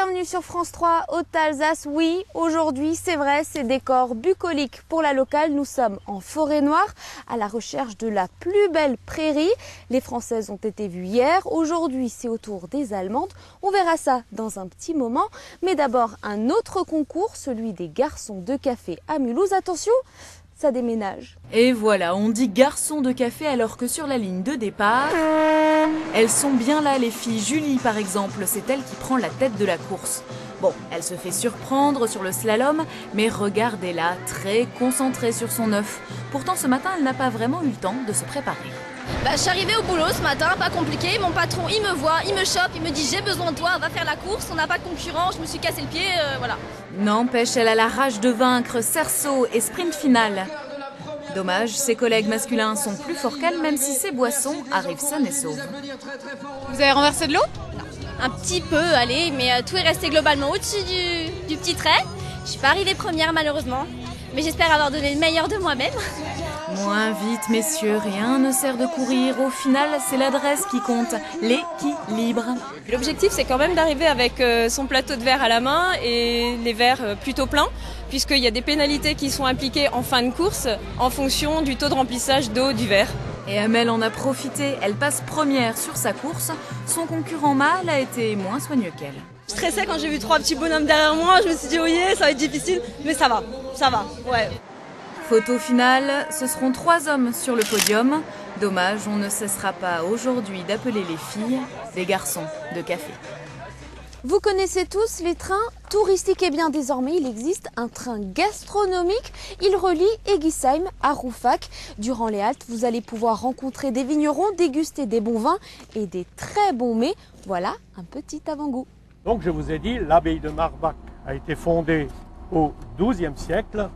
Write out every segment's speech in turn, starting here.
bienvenue sur France 3, Haute-Alsace. Oui, aujourd'hui, c'est vrai, c'est décor bucolique pour la locale. Nous sommes en forêt noire, à la recherche de la plus belle prairie. Les Françaises ont été vues hier. Aujourd'hui, c'est au tour des Allemandes. On verra ça dans un petit moment. Mais d'abord, un autre concours, celui des garçons de café à Mulhouse. Attention, ça déménage. Et voilà, on dit garçons de café alors que sur la ligne de départ, elles sont bien là les filles. Julie par exemple, c'est elle qui prend la tête de la course. Bon, elle se fait surprendre sur le slalom, mais regardez-la, très concentrée sur son œuf. Pourtant ce matin, elle n'a pas vraiment eu le temps de se préparer. Je suis arrivée au boulot ce matin, pas compliqué. Mon patron, il me voit, il me chope, il me dit j'ai besoin de toi, va faire la course, on n'a pas de concurrent, je me suis cassé le pied, voilà. N'empêche, elle a la rage de vaincre, cerceau et sprint final. Dommage, ses collègues masculins sont plus forts qu'elle, même si ses boissons arrivent saines et sauves. Vous avez renversé de l'eau? Un petit peu, allez, mais tout est resté globalement au-dessus du petit trait. Je suis pas arrivée première malheureusement, mais j'espère avoir donné le meilleur de moi-même. Moins vite, messieurs, rien ne sert de courir. Au final, c'est l'adresse qui compte, l'équilibre. L'objectif, c'est quand même d'arriver avec son plateau de verre à la main et les verres plutôt pleins, puisqu'il y a des pénalités qui sont appliquées en fin de course en fonction du taux de remplissage d'eau du verre. Et Amel en a profité, elle passe première sur sa course. Son concurrent mâle a été moins soigneux qu'elle. Je stressais quand j'ai vu 3 petits bonhommes derrière moi, je me suis dit oh yeah, ça va être difficile, mais ça va, ouais. Photo finale, ce seront 3 hommes sur le podium. Dommage, on ne cessera pas aujourd'hui d'appeler les filles des garçons de café. Vous connaissez tous les trains touristiques. Et bien désormais, il existe un train gastronomique. Il relie Egisheim à Rouffach. Durant les haltes, vous allez pouvoir rencontrer des vignerons, déguster des bons vins et des très bons mets. Voilà un petit avant-goût. Donc je vous ai dit, l'abbaye de Marbach a été fondée au XIIe siècle.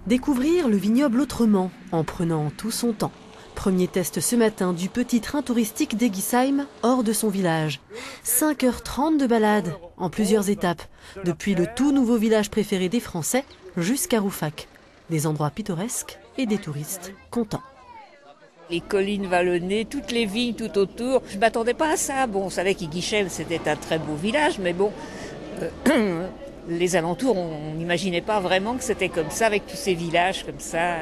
Découvrir le vignoble autrement, en prenant tout son temps. Premier test ce matin du petit train touristique d'Egisheim, hors de son village. 5h30 de balade, en plusieurs étapes, depuis le tout nouveau village préféré des Français jusqu'à Rouffach. Des endroits pittoresques et des touristes contents. Les collines vallonnées, toutes les vignes tout autour. Je ne m'attendais pas à ça. Bon, on savait qu'Egisheim c'était un très beau village, mais bon... les alentours, on n'imaginait pas vraiment que c'était comme ça, avec tous ces villages comme ça.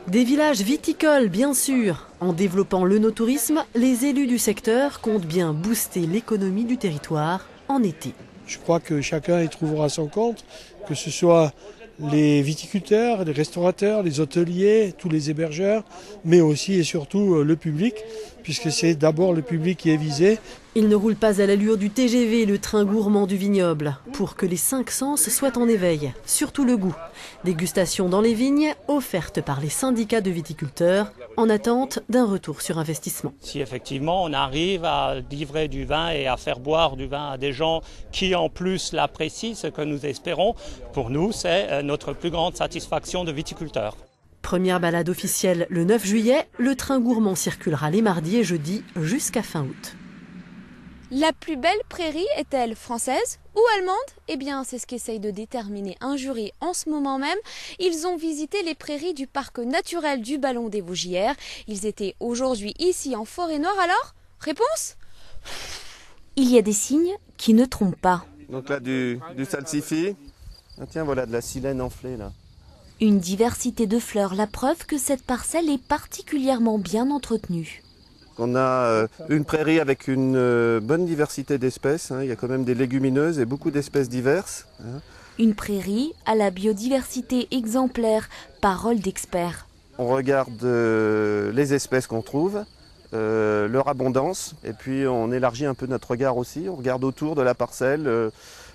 Des villages viticoles, bien sûr. En développant l'œnotourisme, les élus du secteur comptent bien booster l'économie du territoire en été. Je crois que chacun y trouvera son compte, que ce soit les viticulteurs, les restaurateurs, les hôteliers, tous les hébergeurs, mais aussi et surtout le public, puisque c'est d'abord le public qui est visé. Il ne roule pas à l'allure du TGV, le train gourmand du vignoble, pour que les 5 sens soient en éveil, surtout le goût. Dégustation dans les vignes, offerte par les syndicats de viticulteurs, en attente d'un retour sur investissement. Si effectivement on arrive à livrer du vin et à faire boire du vin à des gens qui en plus l'apprécient, ce que nous espérons, pour nous c'est notre plus grande satisfaction de viticulteurs. Première balade officielle le 9 juillet, le train gourmand circulera les mardis et jeudis jusqu'à fin août. La plus belle prairie est-elle française ou allemande? Eh bien, c'est ce qu'essaye de déterminer un jury en ce moment même. Ils ont visité les prairies du parc naturel du Ballon des Vosges hier. Ils étaient aujourd'hui ici en forêt noire. Alors, réponse? Il y a des signes qui ne trompent pas. Donc là, du salsifis. Ah tiens, voilà de la silène enflée là. Une diversité de fleurs, la preuve que cette parcelle est particulièrement bien entretenue. On a une prairie avec une bonne diversité d'espèces. Il y a quand même des légumineuses et beaucoup d'espèces diverses. Une prairie à la biodiversité exemplaire, parole d'expert. On regarde les espèces qu'on trouve, leur abondance, et puis on élargit un peu notre regard aussi. On regarde autour de la parcelle,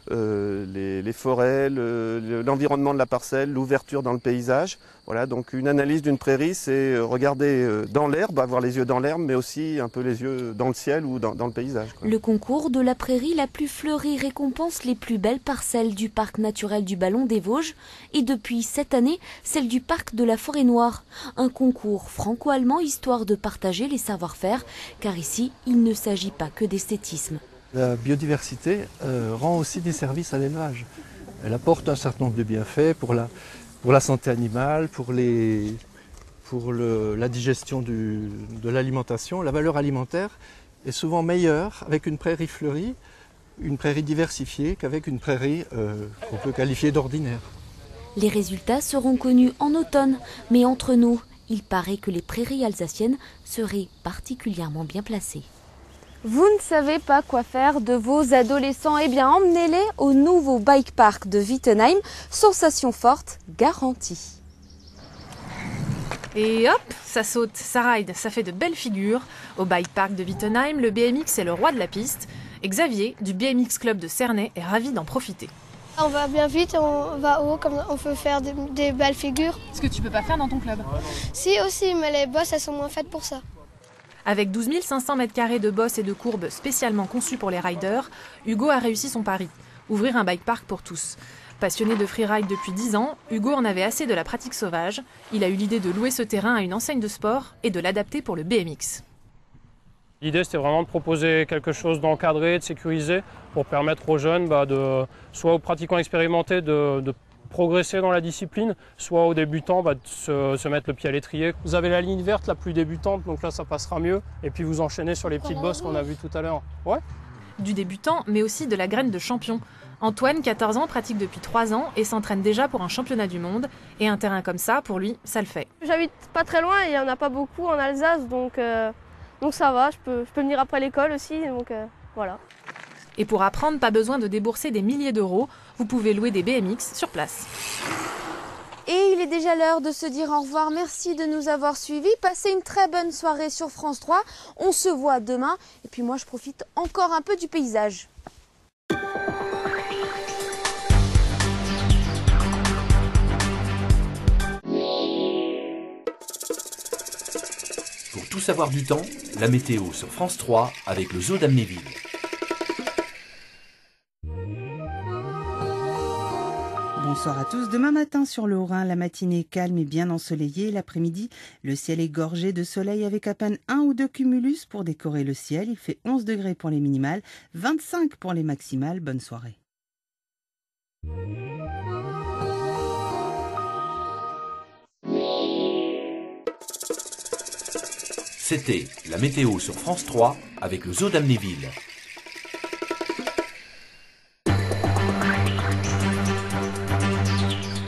les forêts, l'environnement de la parcelle, l'ouverture dans le paysage. Voilà, donc une analyse d'une prairie, c'est regarder dans l'herbe, avoir les yeux dans l'herbe, mais aussi un peu les yeux dans le ciel ou dans le paysage. Le concours de la prairie la plus fleurie récompense les plus belles parcelles du parc naturel du Ballon des Vosges et depuis cette année, celle du parc de la Forêt Noire. Un concours franco-allemand histoire de partager les savoir-faire, car ici, il ne s'agit pas que d'esthétisme. La biodiversité rend aussi des services à l'élevage. Elle apporte un certain nombre de bienfaits pour la santé animale, pour la digestion de l'alimentation. La valeur alimentaire est souvent meilleure avec une prairie fleurie une prairie diversifiée qu'avec une prairie qu'on peut qualifier d'ordinaire. Les résultats seront connus en automne, mais entre nous, il paraît que les prairies alsaciennes seraient particulièrement bien placées. Vous ne savez pas quoi faire de vos adolescents? Eh bien, emmenez-les au nouveau bike park de Wittenheim. Sensation forte, garantie. Et hop, ça saute, ça ride, ça fait de belles figures. Au bike park de Wittenheim, le BMX est le roi de la piste. Et Xavier, du BMX Club de Cernay, est ravi d'en profiter. On va bien vite, on va haut, comme on peut faire des belles figures. Ce que tu peux pas faire dans ton club. Si aussi, mais les bosses, elles sont moins faites pour ça. Avec 12 500 m² de bosses et de courbes spécialement conçues pour les riders, Hugo a réussi son pari, ouvrir un bike park pour tous. Passionné de freeride depuis 10 ans, Hugo en avait assez de la pratique sauvage. Il a eu l'idée de louer ce terrain à une enseigne de sport et de l'adapter pour le BMX. L'idée, c'était vraiment de proposer quelque chose d'encadré, de sécurisé, pour permettre aux jeunes, soit aux pratiquants expérimentés, de progresser dans la discipline, soit aux débutants de se mettre le pied à l'étrier. Vous avez la ligne verte la plus débutante, donc là ça passera mieux, et puis vous enchaînez sur les petites bosses qu'on a vues tout à l'heure. Ouais. Du débutant, mais aussi de la graine de champion. Antoine, 14 ans, pratique depuis 3 ans et s'entraîne déjà pour un championnat du monde. Et un terrain comme ça, pour lui, ça le fait. J'habite pas très loin et il n'y en a pas beaucoup en Alsace, donc ça va, je peux venir après l'école aussi, donc voilà. Et pour apprendre, pas besoin de débourser des milliers d'euros. Vous pouvez louer des BMX sur place. Et il est déjà l'heure de se dire au revoir. Merci de nous avoir suivis. Passez une très bonne soirée sur France 3. On se voit demain. Et puis moi, je profite encore un peu du paysage. Pour tout savoir du temps, la météo sur France 3 avec le zoo d'Amnéville. Bonsoir à tous. Demain matin sur le Haut-Rhin, la matinée est calme et bien ensoleillée. L'après-midi, le ciel est gorgé de soleil avec à peine 1 ou 2 cumulus pour décorer le ciel. Il fait 11 degrés pour les minimales, 25 pour les maximales. Bonne soirée. C'était la météo sur France 3 avec le zoo d'Amnéville.